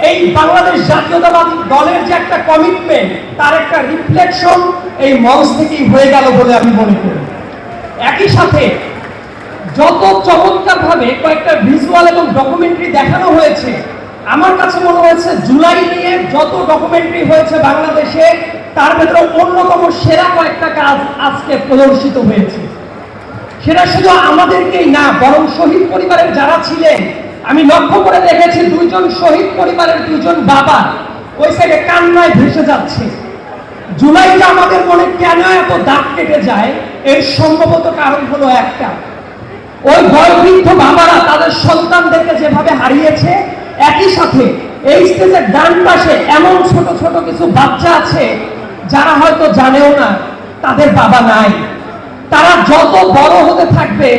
এই বাংলাদেশ জাতীয়তাবাদী দলের যে একটা কমিটমেন্ট, তার একটা রিফ্লেকশন এই মঞ্চ থেকেই হয়ে গেল বলে আমি মনে করি। একই সাথে যত চমৎকারভাবে কয়েকটা ভিজুয়াল এবং ডকুমেন্টারি দেখানো হয়েছে, আমার কাছে মনে হয়েছে জুলাই নিয়ে যত ডকুমেন্টারি হয়েছে বাংলাদেশে, তার ভেতরে অন্যতম সেরা কয়েকটা কাজ আজকে প্রদর্শিত হয়েছে। সেটা শুধু আমাদেরকেই না, বরং শহীদ পরিবারের যারা ছিলেন, আমি লক্ষ্য করে দেখেছি দুইজন শহীদ পরিবারের দুইজন বাবা ওই সাইডে কান্নায় ভেসে যাচ্ছে। জুলাইটা আমাদের মনে কেন এত দাগ কেটে যায়, এর সম্ভবত কারণ হলো একটা, ওই বয়োবৃদ্ধ বাবারা তাদের সন্তানদেরকে যেভাবে হারিয়েছে, একই সাথে এই স্টেজের ডান পাশে এমন ছোট ছোট কিছু বাচ্চা আছে যারা হয়তো জানেও না তাদের বাবা নাই। তারা যত বড় হতে থাকবে,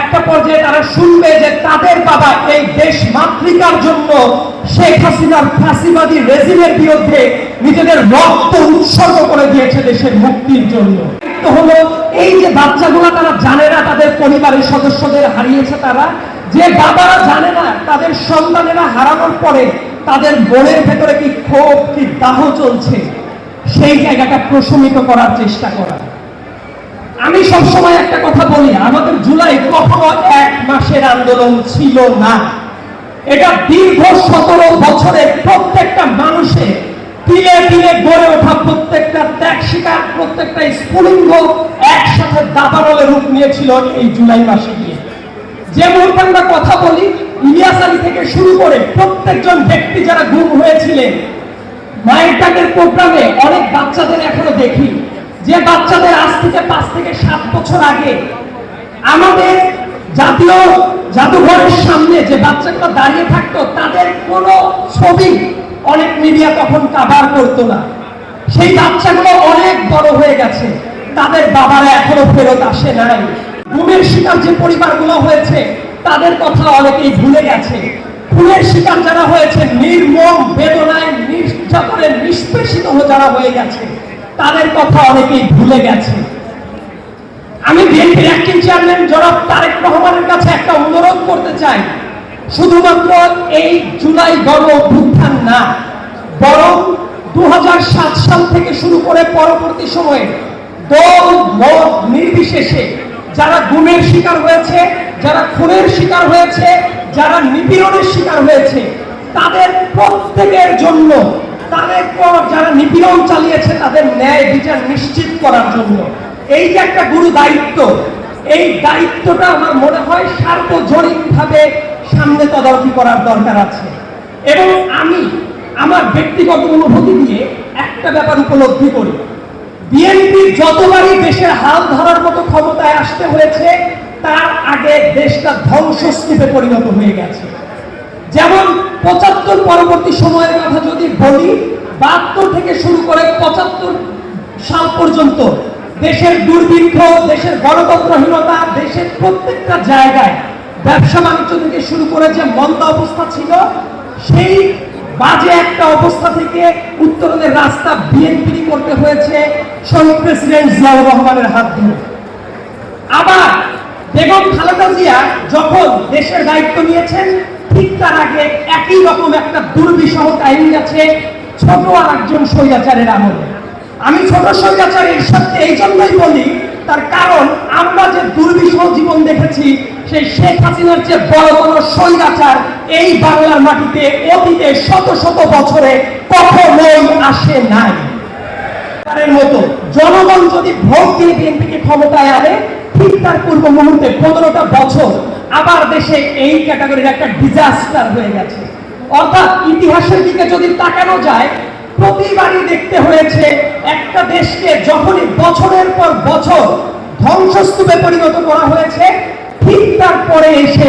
একটা পর্যায়ে তারা শুনবে যে তাদের বাবা এই দেশ মাতৃকার জন্য শেখ হাসিনার ফাঁসিবাদী রেজিমের বিরুদ্ধে নিজেদের রক্ত উৎসর্গ করে দিয়েছে দেশের মুক্তির জন্য। তো হলো এই যে বাচ্চাগুলো তারা জানে না তাদের পরিবারের সদস্যদের হারিয়েছে, তারা যে বাবারা জানে না তাদের সন্তানেরা হারানোর পরে তাদের মনের ভেতরে কি ক্ষোভ, কি দাহ চলছে, সেই জায়গাটা প্রশমিত করার চেষ্টা করা। আমি সবসময় একটা কথা বলি, আমাদের জুলাই কখনো এক মাসের আন্দোলন ছিল না। এটা দীর্ঘ 17 বছরে প্রত্যেকটা মানুষের তিলে তিলে গড়ে ওঠা প্রত্যেকটা ত্যাগ শিকার, প্রত্যেকটা স্ফুলিঙ্গ একসাথে দাবানলে রূপ নিয়েছিল এই জুলাই মাসে গিয়ে। যে মুহূর্তে আমরা কথা বলি, ইলিয়াস আলী থেকে শুরু করে প্রত্যেকজন ব্যক্তি যারা গুম হয়েছিলেন, মায়ের ডাকের প্রোগ্রামে অনেক বাচ্চাদের এখনো দেখি, যে বাচ্চাদের আজ থেকে 5 থেকে 7 বছর আগে আমাদের জাতীয় জাদুঘরের সামনে যে বাচ্চাগুলো দাঁড়িয়ে থাকতো, তাদের কোনো ছবি অনেক মিডিয়া তখন কভার করতো না। সেই বাচ্চাগুলো অনেক বড় হয়ে গেছে, তাদের বাবারা এখনো ফেরত আসে নাই। গুমের শিকার যে পরিবারগুলো হয়েছে, তাদের কথা অনেকেই ভুলে গেছে। খুনের শিকার যারা হয়েছে, নির্মম বেদনায় নির্যাতনে নিষ্পেষিত যারা হয়ে গেছে, তাদের কথা অনেকেই ভুলে গেছে। আমি বিএনপির অ্যাক্টিং চেয়ারম্যান জনাব তারেক রহমানের কাছে একটা অনুরোধ করতে চাই, শুধুমাত্র এই জুলাই গণ অভ্যুত্থান না, বরং 2007 সাল থেকে শুরু করে পরবর্তী সময়ে দল মত নির্বিশেষে যারা গুমের শিকার হয়েছে, যারা খুনের শিকার হয়েছে, যারা নিপীড়নের শিকার হয়েছে, তাদের প্রত্যেকের জন্য, তাদের পর যারা নিপীড়ন চালিয়েছে তাদের ন্যায় বিচার নিশ্চিত করার জন্য এই যে একটা গুরু দায়িত্ব, এই দায়িত্বটা আমার মনে হয় সার্বজনীনভাবে সামনে তদারকি করার দরকার আছে। এবং আমি আমার ব্যক্তিগত অনুভূতি দিয়ে একটা ব্যাপার উপলব্ধি করি, বিএনপি যতবারই দেশের হাল ধরার মতো ক্ষমতায় আসতে হয়েছে, তার আগে দেশটা ধ্বংসস্তূপে পরিণত হয়ে গেছে। যেমন 75 পরবর্তী সময়ের কথা যদি বলি, 72 থেকে শুরু করে 75 সাল পর্যন্ত দেশের দুর্ভিক্ষ, দেশের গণতন্ত্রহীনতা, দেশের প্রত্যেকটা জায়গায় ব্যবসা বাণিজ্য থেকে শুরু করে যে মন্দা অবস্থা ছিল, সেই বাজে একটা অবস্থা থেকে উত্তরণের রাস্তা বিএনপি করতে হয়েছে শহীদ প্রেসিডেন্ট জিয়াউর রহমানের হাত ধরে। আবার বেগম খালেদা জিয়া যখন দেশের দায়িত্ব নিয়েছেন, ঠিক তার আগে একই রকম একটা দুর্বিষহ টাইম গেছে ছোট আর একজন স্বৈরাচারের আমলে। আমি ছোট স্বৈরাচারের সাথে এই জন্যই বলি, তার কারণ আমরা যে দুর্বিষহ জীবন দেখেছি, সেই শেখ হাসিনার যে বড় বড় স্বৈরাচার এই বাংলার মাটিতে অতীতে শত শত বছরে কখনোই আসে নাই। তার মতো জনগণ যদি ভোট দিয়ে বিএনপিকে ক্ষমতায় আনে, ঠিক তার পূর্ব মুহূর্তে 15টা বছর আবার দেশে এই ক্যাটাগরির একটা ডিজাস্টার হয়ে গেছে। অর্থাৎ ইতিহাসের দিকে যদি তাকানো যায়, প্রতিবারই দেখতে হয়েছে একটা দেশকে যখনই বছরের পর বছর ধ্বংসস্তূপে পরিণত করা হয়েছে, ঠিক তারপরে এসে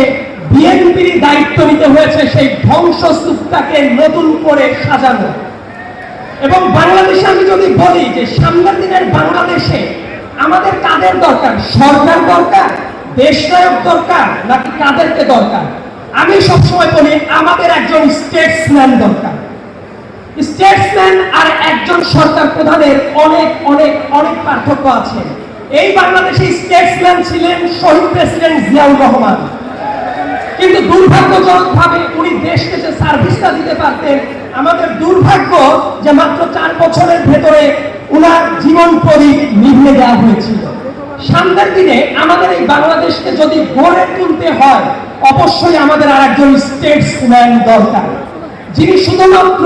বিএনপির দায়িত্ব নিতে হয়েছে সেই ধ্বংসস্তূপটাকে নতুন করে সাজানো। এবং বাংলাদেশে আমি যদি বলি যে সামনের দিনের বাংলাদেশে আমাদের কাদের দরকার, সরকার দরকার, দেশনায়ক দরকার, নাকি কাদেরকে দরকার? আমি সবসময় বলি আমাদের একজন স্টেটসম্যান দরকার। স্টেটসম্যান আর একজন সরকার প্রধানের অনেক অনেক অনেক পার্থক্য আছে। এই বাংলাদেশে স্টেটসম্যান ছিলেন শহীদ প্রেসিডেন্ট জিয়াউর রহমান, কিন্তু দুর্ভাগ্যজনকভাবে উনি দেশকে যে সার্ভিসটা দিতে পারতেন আমাদের দুর্ভাগ্য যে মাত্র 4 বছরের ভেতরে উনার জীবন প্রদীপ নিভিয়ে দেওয়া হয়েছিল। সামনের দিনে আমাদের এই বাংলাদেশকে যদি গড়ে তুলতে হয়, অবশ্যই আমাদের আরেকজন স্টেটসম্যান দরকার, যিনি শুধুমাত্র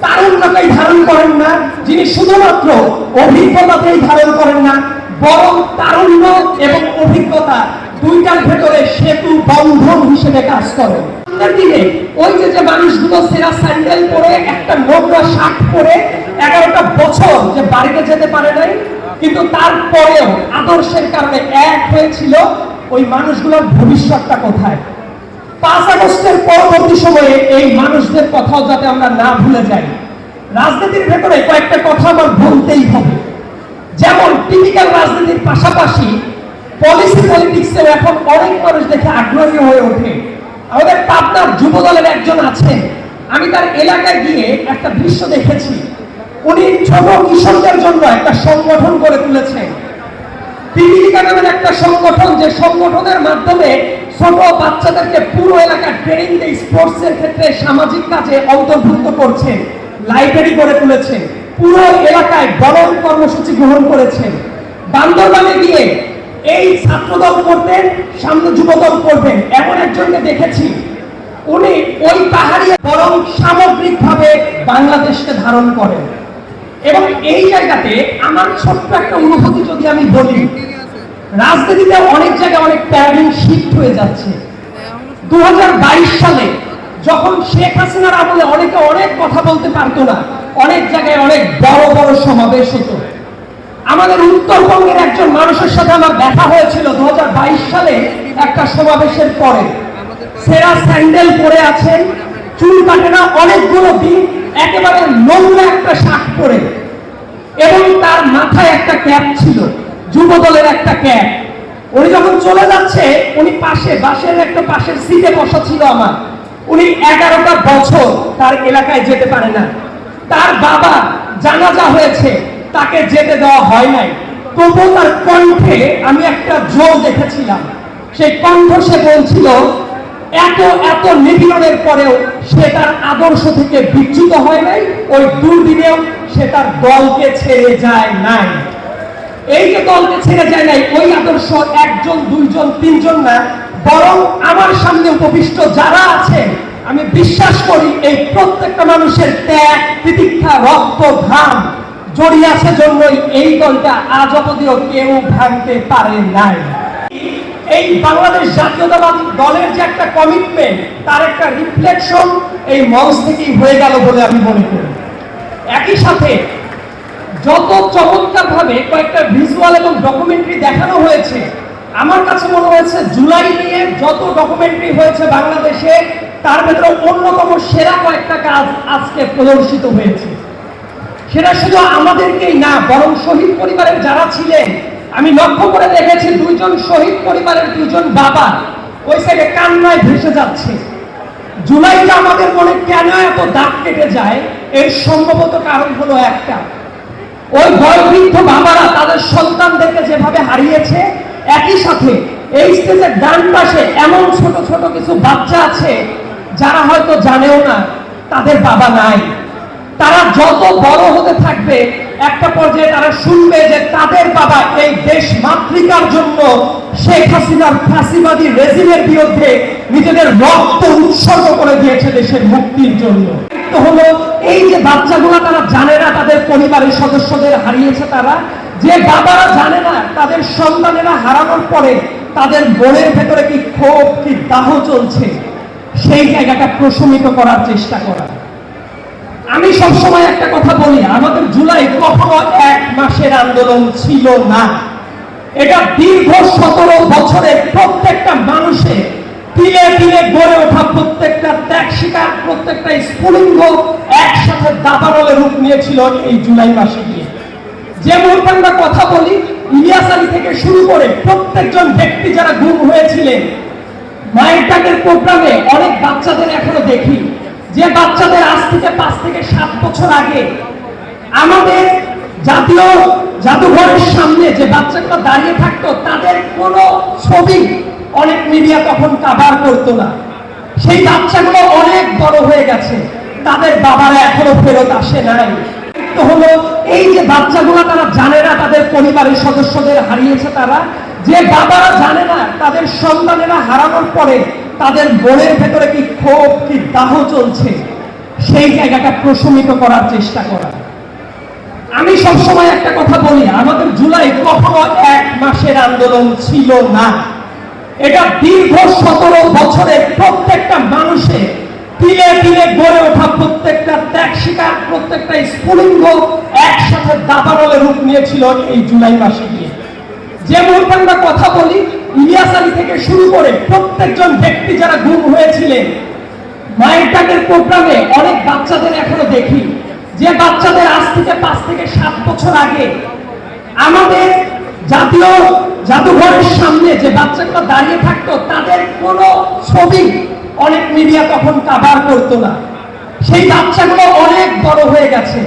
তারুণ্যকেই ধারণ করেন না, যিনি শুধুমাত্র অভিজ্ঞতাকেই ধারণ করেন না, বরং তারুণ্য এবং অভিজ্ঞতা দুইটার ভেতরে সেতু বন্ধন হিসেবে কাজ করে। সামনের দিনে ওই যে মানুষগুলো সেরা স্যান্ডেল পরে একটা নোংরা শার্ট পরে 11টা বছর যে বাড়িতে যেতে পারে নাই, কিন্তু তারপরেও আদর্শের কারণে এক হয়েছিল, ওই মানুষগুলোর ভবিষ্যৎটা কোথায়? 5 আগস্টের পরবর্তী সময়ে এই মানুষদের কথাও যাতে আমরা না ভুলে যাই। রাজনীতির ভেতরে কয়েকটা কথা আমার বলতেই হবে। যেমন টিপিক্যাল রাজনীতির পাশাপাশি পলিটিক্সেও এখন অনেক মানুষ দেখে আগ্রহী হয়ে ওঠে। আমাদের পাবনার যুব দলের একজন আছেন, আমি তার এলাকায় গিয়ে একটা দৃশ্য দেখেছি। উনি ছোট কিশোরদের জন্য একটা সংগঠন করে তুলেছেন, পিপিলিকা নামের একটা সংগঠন, যে সংগঠনের মাধ্যমে ছোট বাচ্চাদেরকে পুরো এলাকা ট্রেনিং দিয়ে স্পোর্টসের ক্ষেত্রে সামাজিক কাজে অন্তর্ভুক্ত করছে, লাইব্রেরি করে তুলেছে, পুরো এলাকায় বরং কর্মসূচি গ্রহণ করেছেন। বান্দরবানে গিয়ে এই ছাত্রদল করতেন, সামনে যুবদল করবেন, এমন একজনকে দেখেছি। উনি ওই পাহাড়ি বরং সামগ্রিকভাবে বাংলাদেশকে ধারণ করেন। এবং এই জায়গাতে আমার ছোট্ট একটা অনুভূতি যদি আমি বলি, রাজনীতিতে অনেক জায়গায় অনেক প্যারাডিং শিফট হয়ে যাচ্ছে। 2022 সালে যখন শেখ হাসিনার আমলে অনেকে অনেক কথা বলতে পারতো না, অনেক জায়গায় অনেক বড় বড় সমাবেশ হতো। আমাদের উত্তরবঙ্গের একজন মানুষের সাথে আমার দেখা হয়েছিল 2022 সালে একটা সমাবেশের পরে। সেরা স্যান্ডেল পরে আছেন, চুল কাটে না অনেকগুলো দিন, একেবারে নোংরা একটা শার্ট পরে, এবং তার মাথায় একটা ক্যাপ ছিল, যুব দলের একটা ক্যাপ। উনি যখন চলে যাচ্ছে, উনি বাসের একটা পাশের সিটে বসা ছিল আমার। উনি 11টা বছর তার এলাকায় যেতে পারে না। তার বাবা জানাজা হয়েছে, তাকে যেতে দেওয়া হয় নাই, তবুও তার কণ্ঠে আমি একটা জোর দেখেছিলাম। সেই কণ্ঠ সে বলছিল, এত নিপীড়নের পরেও সে তার আদর্শ থেকে বিচ্যুত হয় নাই, ওই দুর্দিনেও সে তার দলকে ছেড়ে যায় নাই। এই যে দলকে ছেড়ে যায় নাই, ওই আদর্শ 1 জন 2 জন 3 জন না, বরং আমার সামনে উপবিষ্ট যারা আছে, আমি বিশ্বাস করি এই প্রত্যেকটা মানুষের ত্যাগ, তিতিক্ষা, রক্ত, ঘাম জড়িয়ে আছে জন্যই এই দলটা আজ অবধিও কেউ ভাঙতে পারে নাই। এই বাংলাদেশ জাতীয়তাবাদী দলের যে একটা কমিটমেন্ট, তার একটা রিফ্লেকশন এই মঞ্চ থেকেই হয়ে গেল বলে আমি মনে করি। একই সাথে যত চমৎকার ভাবে কয়েকটা ভিজুয়াল এবং ডকুমেন্টারি দেখানো হয়েছে, আমার কাছে মনে হয়েছে জুলাই নিয়ে যত ডকুমেন্টারি হয়েছে বাংলাদেশে, তার ভেতরে অন্যতম সেরা কয়েকটা কাজ আজকে প্রদর্শিত হয়েছে। সেটা শুধু আমাদেরকেই না, বরং শহীদ পরিবারের যারা ছিলেন, আমি লক্ষ্য করে দেখেছি 2 জন শহীদ পরিবারের 2 জন বাবা ওই সাইডে কান্নায় ভেসে যাচ্ছে। জুলাইটা আমাদের মনে কেন এত দাগ কেটে যায়, এর সম্ভবত কারণ হলো একটা, ওই বয়োবৃদ্ধ বাবারা তাদের সন্তানদেরকে যেভাবে হারিয়েছে, একই সাথে এই স্টেজের ডান পাশে এমন ছোট ছোট কিছু বাচ্চা আছে যারা হয়তো জানেও না তাদের বাবা নাই। তারা যত বড় হতে থাকবে, একটা পর্যায়ে তারা শুনবে যে তাদের বাবা এই দেশ মাতৃকার জন্য শেখ হাসিনার ফাঁসিবাদী রেজিমের বিরুদ্ধে নিজেদের রক্ত উৎসর্গ করে দিয়েছে দেশের মুক্তির জন্য। তো হলো এই যে বাচ্চাগুলো, তারা জানে না তাদের পরিবারের সদস্যদের হারিয়েছে, তারা যে বাবারা জানে না তাদের সন্তানেরা হারানোর পরে তাদের মনের ভেতরে কি ক্ষোভ, কি দাহ চলছে, সেই জায়গাটা প্রশমিত করার চেষ্টা করা। আমি সবসময় একটা কথা বলি, আমাদের জুলাই কখনো 1 মাসের আন্দোলন ছিল না। এটা দীর্ঘ 17 বছরের প্রত্যেকটা মানুষের তিলে তিলে গড়ে ওঠা, প্রত্যেকটা ত্যাগ শিকার, প্রত্যেকটা স্ফুলিঙ্গ একসাথে দাবানলে রূপ নিয়েছিল এই জুলাই মাসে গিয়ে। যে মুহূর্তে আমরা কথা বলি, ইলিয়াস আলী থেকে শুরু করে প্রত্যেকজন ব্যক্তি যারা গুম হয়েছিলেন, মায়ের ডাকের প্রোগ্রামে অনেক বাচ্চাদের এখনো দেখি, যে বাচ্চাদের আজ থেকে 5 থেকে 7 বছর আগে আমাদের জাতীয় জাদুঘরের সামনে যে বাচ্চাগুলো দাঁড়িয়ে থাকতো, তাদের কোনো ছবি অনেক মিডিয়া তখন কভার করতো না। সেই বাচ্চাগুলো অনেক বড় হয়ে গেছে, তাদের বাবারা এখনো ফেরত আসে নাই। তো হলো এই যে বাচ্চাগুলো তারা জানে না তাদের পরিবারের সদস্যদের হারিয়েছে, তারা যে বাবারা জানে না তাদের সন্তানেরা হারানোর পরে তাদের মনের ভেতরে কি ক্ষোভ কি দাহ চলছে, সেই জায়গাটা প্রশমিত করার চেষ্টা করা। আমি সবসময় একটা কথা বলি, আমাদের জুলাই কখনো এক মাসের আন্দোলন ছিল না, এটা দীর্ঘ 17 বছরে প্রত্যেকটা মানুষের তিলে তিলে গড়ে ওঠা প্রত্যেকটা ত্যাগ শিকার, প্রত্যেকটা স্ফুলিঙ্গ একসাথে দাবানলে রূপ নিয়েছিল এই জুলাই মাসে গিয়ে। যে মুহূর্তে আমরা কথা বলি, ইলিয়াস আলী থেকে শুরু করে প্রত্যেকজন ব্যক্তি যারা গুম হয়েছিলেন, মায়ের ডাকের প্রোগ্রামে অনেক বাচ্চাদের এখনো দেখি, যে বাচ্চাদের আজ থেকে 5 থেকে 7 বছর আগে আমাদের জাতীয় জাদুঘরের সামনে যে বাচ্চাগুলো দাঁড়িয়ে থাকতো, তাদের কোনো ছবি অনেক মিডিয়া তখন কভার করতো না। সেই বাচ্চাগুলো অনেক বড় হয়ে গেছে,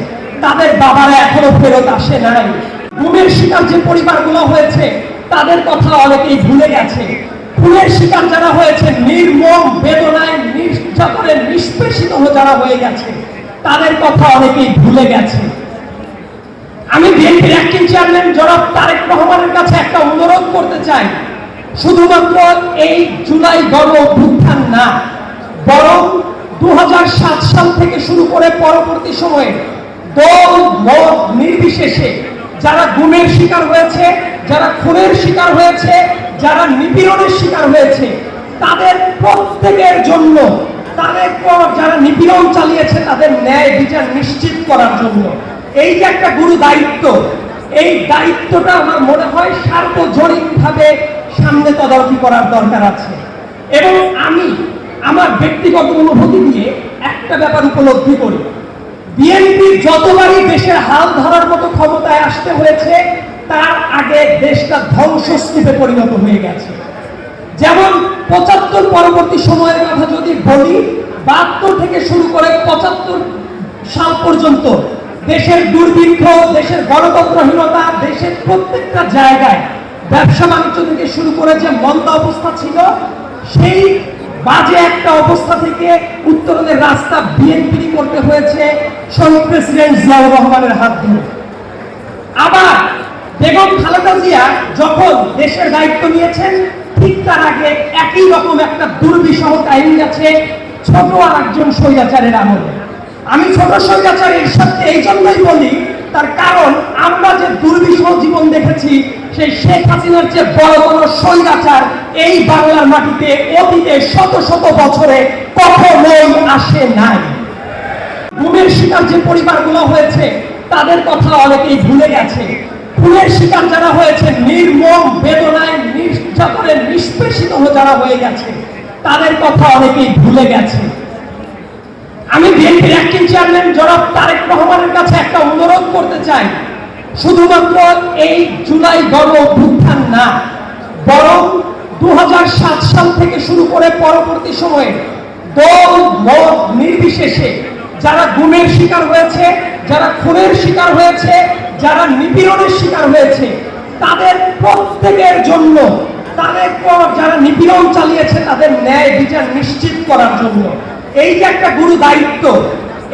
তাদের বাবারা এখনো ফেরত আসে নাই। গুমের শিকার যে পরিবারগুলো হয়েছে তাদের কথা অনেকেই ভুলে গেছে। খুনের শিকার যারা হয়েছে, নির্মম বেদনায় নির্যাতনে নিষ্পেষিত যারা হয়ে গেছে, তাদের কথা অনেকেই ভুলে গেছে। আমি বিএনপির অ্যাক্টিং চেয়ারম্যান জনাব তারেক রহমানের কাছে একটা অনুরোধ করতে চাই, শুধুমাত্র এই জুলাই গণ অভ্যুত্থান না, বরং 2007 সাল থেকে শুরু করে পরবর্তী সময়ে দল মত নির্বিশেষে যারা গুমের শিকার হয়েছে, যারা খুনের শিকার হয়েছে, যারা নিপীড়নের শিকার হয়েছে, তাদের প্রত্যেকের জন্য, তাদের পর যারা নিপীড়ন চালিয়েছে তাদের ন্যায় বিচার নিশ্চিত করার জন্য এই যে একটা গুরু দায়িত্ব, এই দায়িত্বটা আমার মনে হয় সার্বজনীনভাবে সামনে তদারকি করার দরকার আছে। এবং আমি আমার ব্যক্তিগত অনুভূতি দিয়ে একটা ব্যাপার উপলব্ধি করি, বিএনপি যতবারই দেশের হাল ধরার মতো ক্ষমতায় আসতে হয়েছে, তার আগে দেশটা ধ্বংসস্তূপে পরিণত হয়ে গেছে। যেমন 75 পরবর্তী সময়ের কথা যদি বলি, 72 থেকে শুরু করে 75 সাল পর্যন্ত দেশের দুর্ভিক্ষ, দেশের গণতন্ত্রহীনতা, দেশের প্রত্যেকটা জায়গায় ব্যবসা বাণিজ্য থেকে শুরু করে যে মন্দা অবস্থা ছিল, সেই বাজে একটা অবস্থা থেকে উত্তরণের রাস্তা বিএনপি করতে হয়েছে শহীদ প্রেসিডেন্ট জিয়াউর রহমানের হাত ধরে। আবার বেগম খালেদা জিয়া যখন দেশের দায়িত্ব নিয়েছেন, ঠিক তার আগে একই রকম একটা দুর্বিষহ কাহিনী আছে ছোট আর একজন স্বৈরাচারের আমলে। আমি ছোট স্বৈরাচারের সাথে এই জন্যই বলি, তার কারণ আমরা যে দুর্বিষহ জীবন দেখেছি, সেই শেখ হাসিনার যে বড় বড় স্বৈরাচার এই বাংলার মাটিতে অতীতে শত শত বছরে কখনোই আসে নাই। গুমের শিকার যে পরিবারগুলো হয়েছে তাদের কথা অনেকেই ভুলে গেছে। খুনের শিকার যারা হয়েছে, নির্মম বেদনায় নির্যাতনে নিষ্পেষিত যারা হয়ে গেছে, তাদের কথা অনেকেই ভুলে গেছে। আমি বিএনপির অ্যাক্টিং চেয়ারম্যান জনাব তারেক রহমানের কাছে একটা অনুরোধ করতে চাই, শুধুমাত্র এই জুলাই গণ অভ্যুত্থান না, বরং 2007 সাল থেকে শুরু করে পরবর্তী সময়ে দল মত নির্বিশেষে যারা গুমের শিকার হয়েছে, যারা খুনের শিকার হয়েছে, যারা নিপীড়নের শিকার হয়েছে, তাদের প্রত্যেকের জন্য, তাদের পর যারা নিপীড়ন চালিয়েছে তাদের ন্যায় বিচার নিশ্চিত করার জন্য এই যে একটা গুরু দায়িত্ব,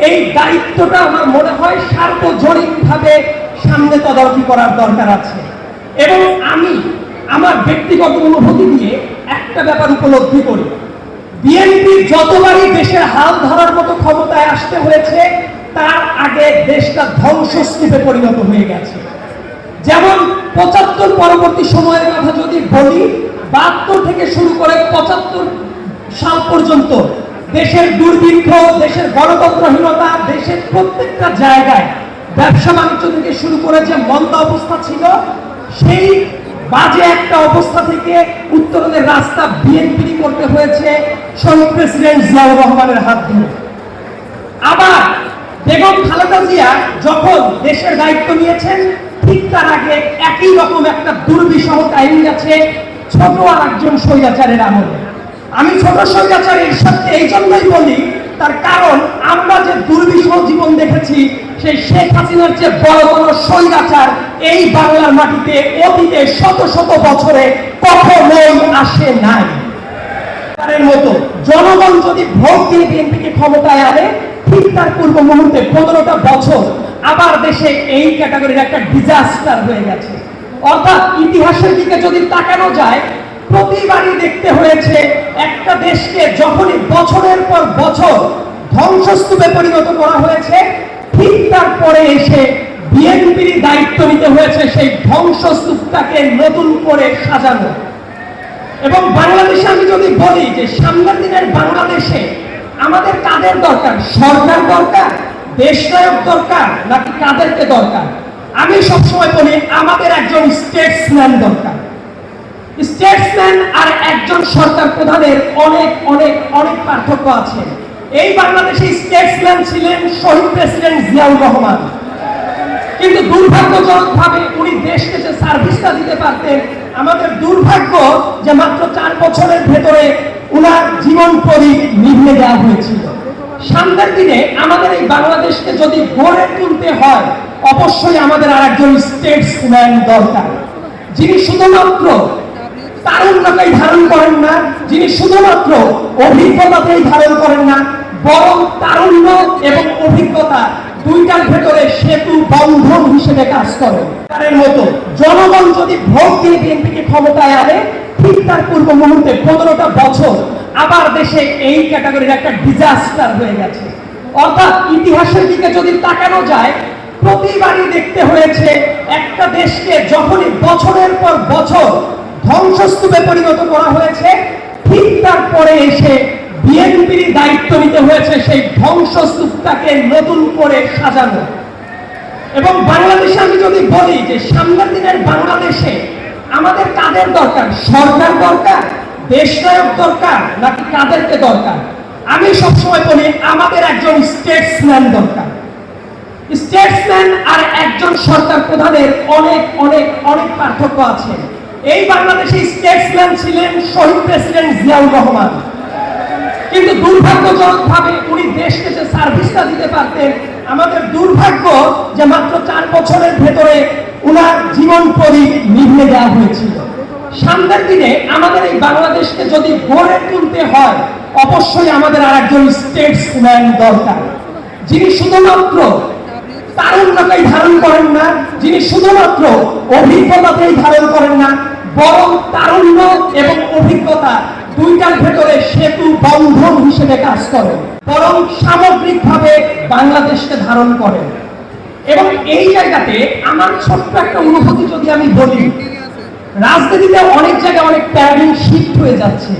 এই দায়িত্বটা আমার মনে হয় সার্বজনীনভাবে সামনে তদারকি করার দরকার আছে। এবং আমি আমার ব্যক্তিগত অনুভূতি দিয়ে একটা ব্যাপার উপলব্ধি করি, বিএনপি যতবারই দেশের হাল ধরার মতো ক্ষমতায় আসতে হয়েছে, তার আগে দেশটা ধ্বংসস্তূপে পরিণত হয়ে গেছে। যেমন 75 পরবর্তী সময়ের কথা যদি বলি, 72 থেকে শুরু করে 75 সাল পর্যন্ত দেশের দুর্ভিক্ষ, দেশের গণতন্ত্রহীনতা, দেশের প্রত্যেকটা জায়গায় ব্যবসা বাণিজ্য থেকে শুরু করে যে মন্দা অবস্থা ছিল, সেই বাজে একটা অবস্থা থেকে উত্তরণের রাস্তা বিএনপি করতে হয়েছে শহীদ প্রেসিডেন্ট জিয়াউর রহমানের হাত ধরে। আবার বেগম খালেদা জিয়া যখন দেশের দায়িত্ব নিয়েছেন, ঠিক তার আগে একই রকম একটা দুর্বিষহ কাহিনী আছে ছোট আর একজন স্বৈরাচারের আমলে। আমি ছোট স্বৈরাচারের সাথে এই জন্যই বলি, তার কারণ আমরা যে দুর্বিষহ জীবন দেখেছি, সেই শেখ হাসিনার যে বড় বড় স্বৈরাচার এই বাংলার মাটিতে অতীতে শত শত বছরে কখনোই আসে নাই। মতো জনগণ যদি ভোট দিয়ে বিএনপিকে ক্ষমতায় আনে, ঠিক তার পূর্ব মুহূর্তে 15টা বছর আবার দেশে এই ক্যাটাগরির একটা ডিজাস্টার হয়ে গেছে। অর্থাৎ ইতিহাসের দিকে যদি তাকানো যায়, প্রতিবারই দেখতে হয়েছে একটা দেশকে যখনই বছরের পর বছর ধ্বংসস্তূপে পরিণত করা হয়েছে, ঠিক তারপরে এসে বিএনপির দায়িত্ব নিতে হয়েছে সেই ধ্বংসস্তূপটাকে নতুন করে সাজানো। এবং বাংলাদেশে আমি যদি বলি যে সামনের দিনের বাংলাদেশে আমাদের কাদের দরকার, সরকার দরকার, দেশনায়ক দরকার, নাকি কাদেরকে দরকার? আমি সবসময় বলি আমাদের একজন স্টেটসম্যান দরকার। স্টেটসম্যান আর একজন সরকার প্রধানের অনেক অনেক অনেক পার্থক্য আছে। এই বাংলাদেশে স্টেটসম্যান ছিলেন শহীদ প্রেসিডেন্ট জিয়াউর রহমান, কিন্তু দুর্ভাগ্যজনকভাবে উনি দেশকে যে সার্ভিসটা দিতে পারতেন, আমাদের দুর্ভাগ্য যে মাত্র 4 বছরের ভেতরে উনার জীবন প্রদীপ নিভিয়ে দেওয়া হয়েছিল। সামনের দিনে আমাদের এই বাংলাদেশকে যদি গড়ে তুলতে হয়, অবশ্যই আমাদের আর একজন স্টেটসম্যান দরকার, যিনি শুধুমাত্র তারুণ্যকেই ধারণ করেন না, যিনি শুধুমাত্র অভিজ্ঞতাতেই ধারণ করেন না, বরং তারুণ্য এবং অভিজ্ঞতা দুইটার ভেতরে সেতু বন্ধন হিসেবে কাজ করে। তার মতো জনগণ যদি ভোট দিয়ে বিএনপিকে ক্ষমতায় আনে, ঠিক তার পূর্ব মুহূর্তে 15টা বছর আবার দেশে এই ক্যাটাগরির একটা ডিজাস্টার হয়ে গেছে। অর্থাৎ ইতিহাসের দিকে যদি তাকানো যায়, প্রতিবারই দেখতে হয়েছে একটা দেশকে যখনই বছরের পর বছর ধ্বংসস্তূপে পরিণত করা হয়েছে, ঠিক তারপরে এসে বিএনপির দায়িত্ব নিতে হয়েছে সেই ধ্বংসস্তূপটাকে নতুন করে সাজানো। এবং বাংলাদেশে আমি যদি বলি যে সামনের দিনের বাংলাদেশে আমাদের কাদের দরকার, সরকার দরকার, দেশনায়ক দরকার, নাকি কাদেরকে দরকার? আমি সবসময় বলি আমাদের একজন স্টেটসম্যান দরকার। স্টেটসম্যান আর একজন সরকার প্রধানের অনেক অনেক অনেক পার্থক্য আছে। এই বাংলাদেশে স্টেটসম্যান ছিলেন শহীদ প্রেসিডেন্ট জিয়াউর রহমান, কিন্তু দুর্ভাগ্যজনকভাবে উনি দেশকে যে সার্ভিসটা দিতে পারতেন, আমাদের দুর্ভাগ্য যে মাত্র 4 বছরের ভেতরে উনার জীবন প্রদীপ নিভিয়ে দেওয়া হয়েছিল। সামনের দিনে আমাদের এই বাংলাদেশকে যদি গড়ে তুলতে হয়, অবশ্যই আমাদের আর একজন স্টেটসম্যান দরকার, যিনি শুধুমাত্র তারুণ্যকেই ধারণ করেন না, যিনি শুধুমাত্র অভিজ্ঞতাতেই ধারণ করেন না, বরং তারুণ্য এবং অভিজ্ঞতা দুইটার ভেতরে সেতু বন্ধন হিসেবে কাজ করে, বরং সামগ্রিকভাবে বাংলাদেশকে ধারণ করে। এবং এই জায়গাতে আমার ছোট্ট একটা অনুভূতি যদি আমি বলি, রাজনীতিতে অনেক জায়গায় অনেক প্যারাডিম শিফট হয়ে যাচ্ছে।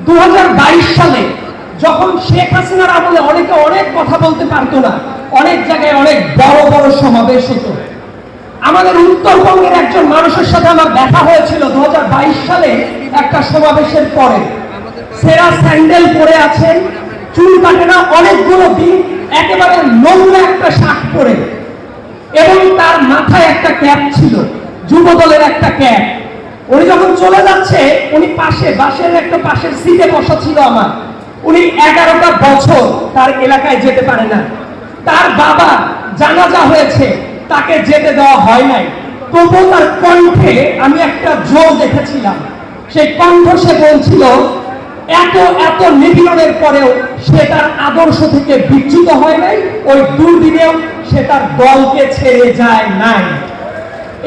2022 সালে যখন শেখ হাসিনার আমলে অনেকে অনেক কথা বলতে পারতো না, অনেক জায়গায় অনেক বড় বড় সমাবেশ হতো। আমাদের উত্তরবঙ্গের একজন মানুষের সাথে আমার দেখা হয়েছিল 2022 সালে একটা সমাবেশের পরে। সেরা স্যান্ডেল পরে আছেন, চুল কাটে না অনেকগুলো দিন, একেবারে নোংরা একটা শার্ট পরে, এবং তার মাথায় একটা ক্যাপ ছিল, যুব দলের একটা ক্যাপ। উনি যখন চলে যাচ্ছে, উনি বাসের একটা পাশের সিটে বসা ছিল আমার। উনি 11টা বছর তার এলাকায় যেতে পারে না। তার বাবা জানাজা হয়েছে, তাকে যেতে দেওয়া হয় নাই। তবুও তার কণ্ঠে আমি একটা জোর দেখেছিলাম। সেই কণ্ঠ সে বলছিল, এত এত নিপীড়নের পরেও সে তার আদর্শ থেকে বিচ্যুত হয় নাই, ওই দুর্দিনেও সে তার দলকে ছেড়ে যায় নাই।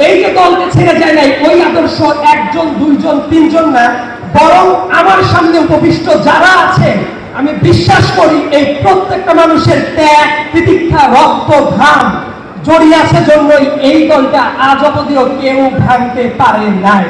এই যে দলকে ছেড়ে যায় নাই, ওই আদর্শ একজন, দুইজন, তিনজন না, বরং আমার সামনে উপবিষ্ট যারা আছে, আমি বিশ্বাস করি এই প্রত্যেকটা মানুষের ত্যাগ, তিতিক্ষা, রক্ত, ঘাম জড়িয়ে আছে জন্যই এই দলটা আজ অবধিও কেউ ভাঙতে পারে নাই।